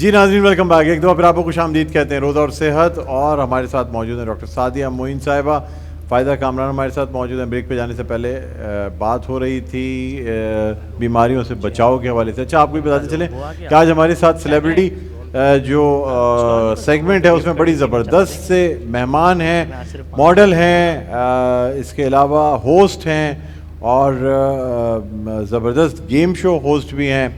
جی ناظرین welcome back. ایک دفعہ پھر آپ کو خوش آمدید کہتے ہیں روزہ اور صحت. اور ہمارے ساتھ موجود ہیں ڈاکٹر سعدیہ معین صاحبہ. فائدہ کامران ہمارے ساتھ موجود ہیں. بریک پہ جانے سے پہلے بات ہو رہی تھی بیماریوں سے بچاؤ کے حوالے سے. اچھا آپ کو بھی بتاتے چلیں کہ آج ہمارے ساتھ سیلیبریٹی جو سیگمنٹ ہے اس میں بڑی زبردست سے مہمان ہیں, ماڈل ہیں, اس کے علاوہ ہوسٹ ہیں اور زبردست گیم شو ہوسٹ بھی ہیں.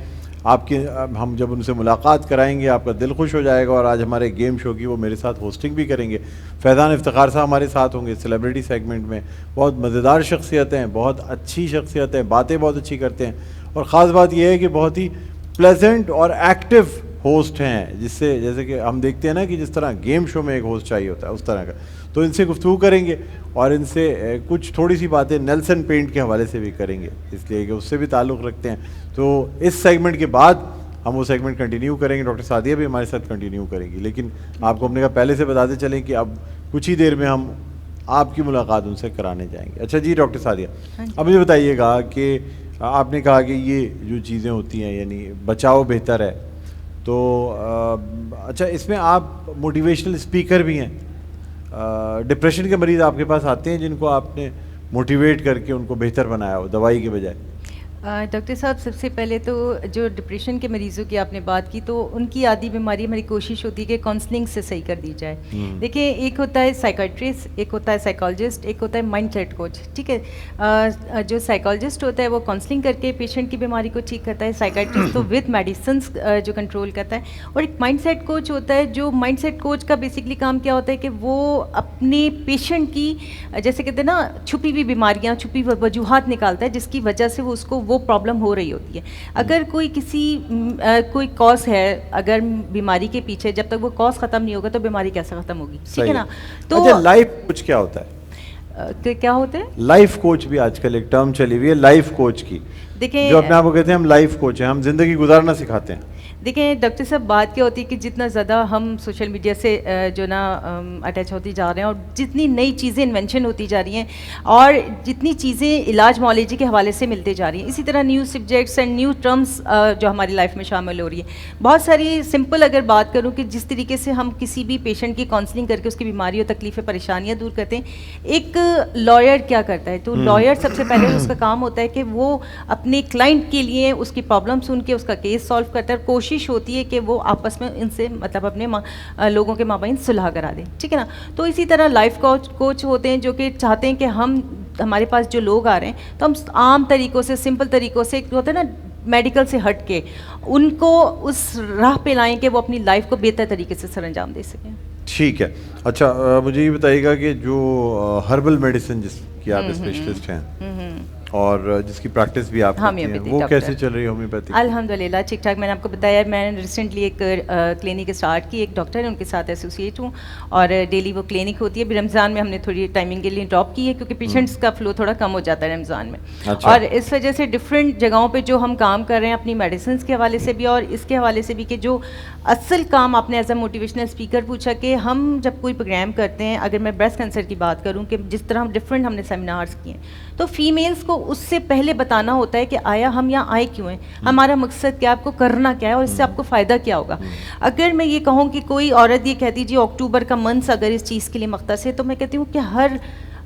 آپ کی ہم جب ان سے ملاقات کرائیں گے آپ کا دل خوش ہو جائے گا. اور آج ہمارے گیم شو کی وہ میرے ساتھ ہوسٹنگ بھی کریں گے. فیضان افتخار صاحب ہمارے ساتھ ہوں گے سیلیبریٹی سیگمنٹ میں. بہت مزیدار شخصیت ہیں, بہت اچھی شخصیت ہیں, باتیں بہت اچھی کرتے ہیں. اور خاص بات یہ ہے کہ بہت ہی پلیزنٹ اور ایکٹیو ہوسٹ ہیں, جس سے جیسے کہ ہم دیکھتے ہیں نا کہ جس طرح گیم شو میں ایک ہوسٹ چاہیے ہوتا ہے اس طرح کا. تو ان سے گفتگو کریں گے اور ان سے کچھ تھوڑی سی باتیں نیلسن پینٹ کے حوالے سے بھی کریں گے, اس لیے کہ اس سے بھی تعلق رکھتے ہیں. تو اس سیگمنٹ کے بعد ہم وہ سیگمنٹ کنٹینیو کریں گے. ڈاکٹر سعدیہ بھی ہمارے ساتھ کنٹینیو کریں گی. لیکن آپ کو ہم نے کہا پہلے سے بتاتے چلیں کہ اب کچھ ہی دیر میں ہم آپ کی ملاقات ان سے کرانے جائیں گے. اچھا جی ڈاکٹر سعدیہ, اب مجھے بتائیے گا کہ آپ نے کہا کہ یہ جو چیزیں ہوتی ہیں یعنی بچاؤ بہتر ہے, تو اچھا اس میں آپ موٹیویشنل اسپیکر بھی ہیں. ڈپریشن کے مریض آپ کے پاس آتے ہیں جن کو آپ نے موٹیویٹ کر کے ان کو بہتر بنایا ہو دوائی کے بجائے؟ ڈاکٹر صاحب سب سے پہلے تو جو ڈپریشن کے مریضوں کی آپ نے بات کی تو ان کی آدھی بیماری ہماری کوشش ہوتی ہے کہ کاؤنسلنگ سے صحیح کر دی جائے. دیکھیں ایک ہوتا ہے سائیکیٹرسٹ, ایک ہوتا ہے سائیکالوجسٹ, ایک ہوتا ہے مائنڈ سیٹ کوچ. ٹھیک ہے, جو سائیکالوجسٹ ہوتا ہے وہ کاؤنسلنگ کر کے پیشنٹ کی بیماری کو ٹھیک کرتا ہے. سائیکیٹرسٹ تو وتھ میڈیسنس جو کنٹرول کرتا ہے. اور ایک مائنڈ سیٹ کوچ ہوتا ہے, جو مائنڈ سیٹ کوچ کا بیسکلی کام کیا ہوتا ہے کہ وہ اپنے پیشنٹ کی جیسے کہتے ہیں نا چھپی ہوئی بیماریاں, چھپی ہوئی وجوہات نکالتا ہے جس کی وجہ سے وہ اس کو وہ پرابلم ہو رہی ہوتی ہے. اگر کوئی کاز ہے اگر بیماری کے پیچھے, جب تک وہ کاز ختم نہیں ہوگا تو بیماری کیسے ختم ہوگی؟ ٹھیک ہے نا. تو لائف کوچ کیا ہوتا ہے؟ کیا ہوتا ہے لائف کوچ بھی آج کل ایک ٹرم چلی ہوئی ہے لائف کوچ کی, دیکھیں جو اپنے آپ کو کہتے ہیں ہم لائف کوچ ہیں, ہم زندگی گزارنا سکھاتے ہیں. دیکھیں ڈاکٹر صاحب بات کیا ہوتی ہے کہ جتنا زیادہ ہم سوشل میڈیا سے جو نا اٹیچ ہوتی جا رہے ہیں اور جتنی نئی چیزیں انوینشن ہوتی جا رہی ہیں اور جتنی چیزیں علاج معالجے کے حوالے سے ملتے جا رہی ہیں, اسی طرح new subjects and new terms جو ہماری لائف میں شامل ہو رہی ہے. بہت ساری سمپل اگر بات کروں کہ جس طریقے سے ہم کسی بھی پیشنٹ کی کاؤنسلنگ کر کے اس کی بیماری اور تکلیفیں پریشانیاں دور کرتے ہیں, ایک لائر کیا کرتا ہے, تو لائر سب سے پہلے اس کا کام ہوتا ہے کہ وہ اپنے کلائنٹ کے لیے اس کی پرابلم سن کے اس کا کیس سالو کرتا ہے. کوشش ہوتی ہے کہ وہ آپس میں ان سے مطلب اپنے لوگوں کے مابین صلح کرا دیں. ٹھیک ہے نا. تو اسی طرح لائف کوچ ہوتے ہیں جو کہ چاہتے ہیں کہ ہمارے پاس جو لوگ آ رہے ہیں تو ہم عام طریقوں سے, سمپل طریقوں سے, ہوتا ہے نا میڈیکل سے ہٹ کے ان کو اس راہ پہ لائیں کہ وہ اپنی لائف کو بہتر طریقے سے سر انجام دے سکیں. ٹھیک ہے. اچھا مجھے یہ بتائیے گا کہ جو ہربل میڈیسن جس کی آپ اسپیشلسٹ ہیں اور جس کی پریکٹس بھی آپ کرتی ہیں, وہ کیسے چل رہی ہے ہومیوپیتھی؟ الحمدللہ ٹھیک ٹھاک. میں نے آپ کو بتایا میں نے ریسنٹلی ایک کلینک اسٹارٹ کی, ایک ڈاکٹر ہے ان کے ساتھ ایسوسیٹ ہوں اور ڈیلی وہ کلینک ہوتی ہے. ابھی رمضان میں ہم نے تھوڑی ٹائمنگ کے لیے ڈراپ کی ہے کیونکہ پیشنٹس کا فلو تھوڑا کم ہو جاتا ہے رمضان میں. اور اس وجہ سے ڈفرینٹ جگہوں پہ جو ہم کام کر رہے ہیں اپنی میڈیسنس کے حوالے سے بھی اور اس کے حوالے سے بھی کہ جو اصل کام آپ نے ایز اے موٹیویشنل اسپیکر پوچھا کہ ہم جب کوئی پروگرام کرتے ہیں, اگر میں بریسٹ کینسر کی بات کروں کہ جس طرح ہم نے سیمینارز کیے ہیں تو فیمیلز کو اس سے پہلے بتانا ہوتا ہے کہ آیا ہم یہاں آئے کیوں ہیں, ہمارا مقصد کیا, آپ کو کرنا کیا ہے اور اس سے آپ کو فائدہ کیا ہوگا. اگر میں یہ کہوں کہ کوئی عورت یہ کہتی جی اکتوبر کا منتھ اگر اس چیز کے لیے مختص ہے, تو میں کہتی ہوں کہ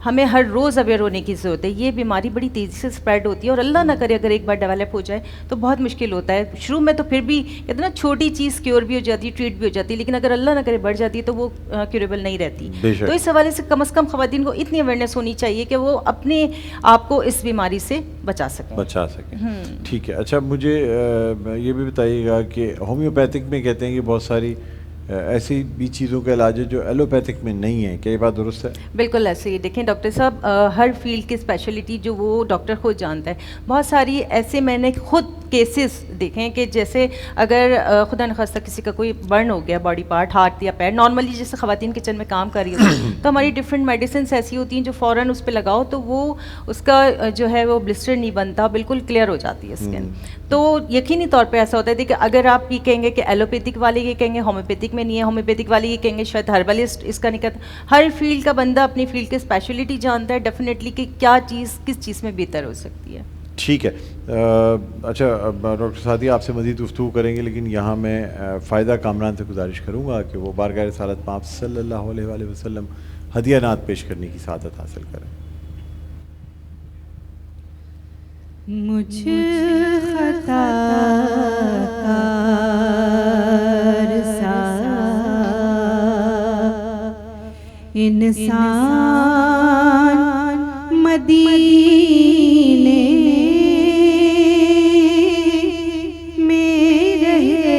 ہمیں ہر روز اویئر ہونے کی ضرورت ہے. یہ بیماری بڑی تیزی سے اسپریڈ ہوتی ہے اور اللہ نہ کرے اگر ایک بار ڈیولپ ہو جائے تو بہت مشکل ہوتا ہے. شروع میں تو پھر بھی کہتے ہیں نا چھوٹی چیز کیور بھی ہو جاتی ہے, ٹریٹ بھی ہو جاتی ہے, لیکن اگر اللہ نہ کرے بڑھ جاتی ہے تو وہ کیوریبل نہیں رہتی. تو اس حوالے سے کم از کم خواتین کو اتنی اویئرنیس ہونی چاہیے کہ وہ اپنے آپ کو اس بیماری سے بچا سکیں. ٹھیک ہے. اچھا مجھے یہ بھی بتائیے گا کہ ہومیوپیتھک میں کہتے ہیں کہ بہت ساری ایسی بھی چیزوں کا علاج ہے جو ایلوپیتھک میں نہیں ہے, کیا یہ بات درست ہے؟ بالکل ایسے ہی. دیکھیں ڈاکٹر صاحب ہر فیلڈ کی اسپیشلٹی جو وہ ڈاکٹر خود جانتا ہے. بہت ساری ایسے میں نے خود کیسز دیکھیں کہ جیسے اگر خدا نخواستہ کسی کا کوئی برن ہو گیا باڈی پارٹ, ہاتھ یا پیر, نارملی جیسے خواتین کچن میں کام کر رہی ہوتی تو ہماری ڈفرینٹ میڈیسنس ایسی ہوتی ہیں جو فوراً اس پہ لگاؤ تو وہ اس کا جو ہے وہ بلسٹر نہیں بنتا, بالکل کلیئر ہو جاتی ہے اسکن. تو یقینی طور پہ ایسا ہوتا ہے کہ اگر آپ یہ کہیں گے کہ ایلوپیتھک والے یہ کہیں گے ہومیوپیتھک میں نہیں ہے, ہومیوپیتھک والے یہ کہیں گے شاید ہربلسٹ اس کا نہیں کرتا. ہر فیلڈ کا بندہ اپنی فیلڈ کی اسپیشلٹی جانتا ہے ڈیفینیٹلی کہ کیا چیز کس چیز میں بہتر ہو سکتی ہے. ٹھیک ہے. اچھا ڈاکٹر سعدیہ آپ سے مزید گفتگو کریں گے، لیکن یہاں میں فائدہ کامران سے گزارش کروں گا کہ وہ بارگاہ رسالت پاک صلی اللہ علیہ وآلہ وسلم ہدیہ نعت پیش کرنے کی سعادت حاصل کریں. مجھ خطا کار سا انسان مدینے میں رہے،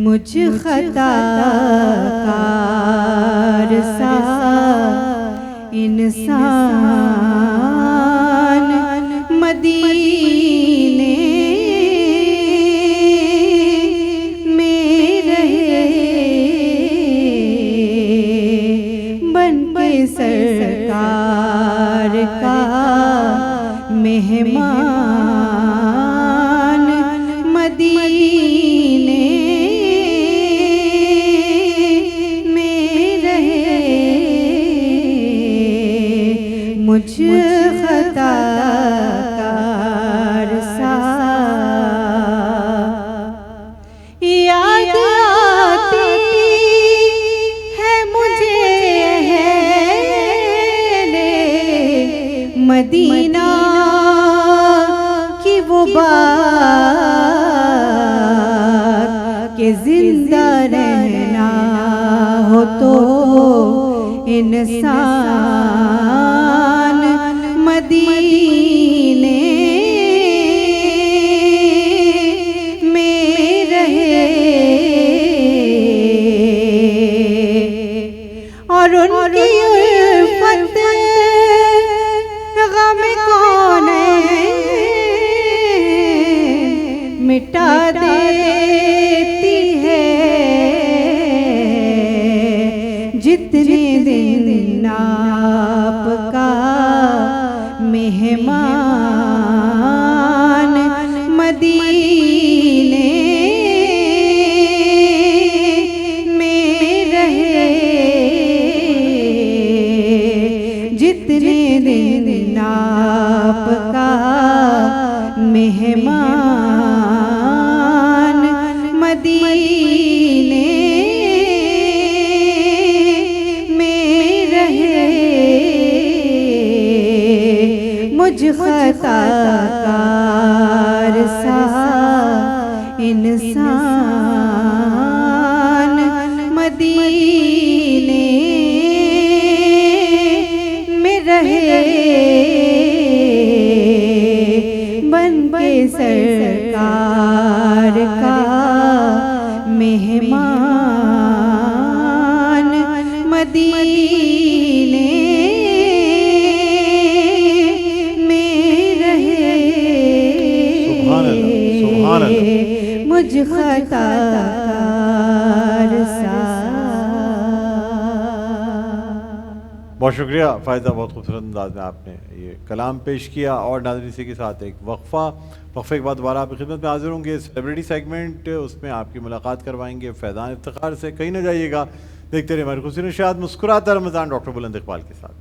مجھ خطا کار سا انسان مدینے میں رہے، بن کے سرکار کا مہمان مدینے مجھ خطا کار سا یاد آتی ہے مجھے اہل مدینہ کی وہ بات کہ زندہ رہنا ہو تو انسان مدینے میں رہے، اور ان کی الفت غم کونین مٹا دیتی ہے، جتنے دن آپ کا مہمان مدینے میں رہے، جتنے دن آپ کا مہمان مدینے مجھ خطا کار سا انسان مدینے میں رہے، بن کے سرکار کا مہمان مدینے مجھ خطا کار سا. بہت شکریہ فائزہ، بہت خوبصورت انداز میں آپ نے یہ کلام پیش کیا. اور ناظرین اسی کے ساتھ ایک وقفے کے بعد دوبارہ آپ کی خدمت میں حاضر ہوں گے. سیلیبریٹی سیگمنٹ، اس میں آپ کی ملاقات کروائیں گے فیضان افتخار سے. کہیں نہ جائیے گا، دیکھتے رہے ہماری خوشی نشاط مسکراتا رمضان ڈاکٹر بلند اقبال کے ساتھ.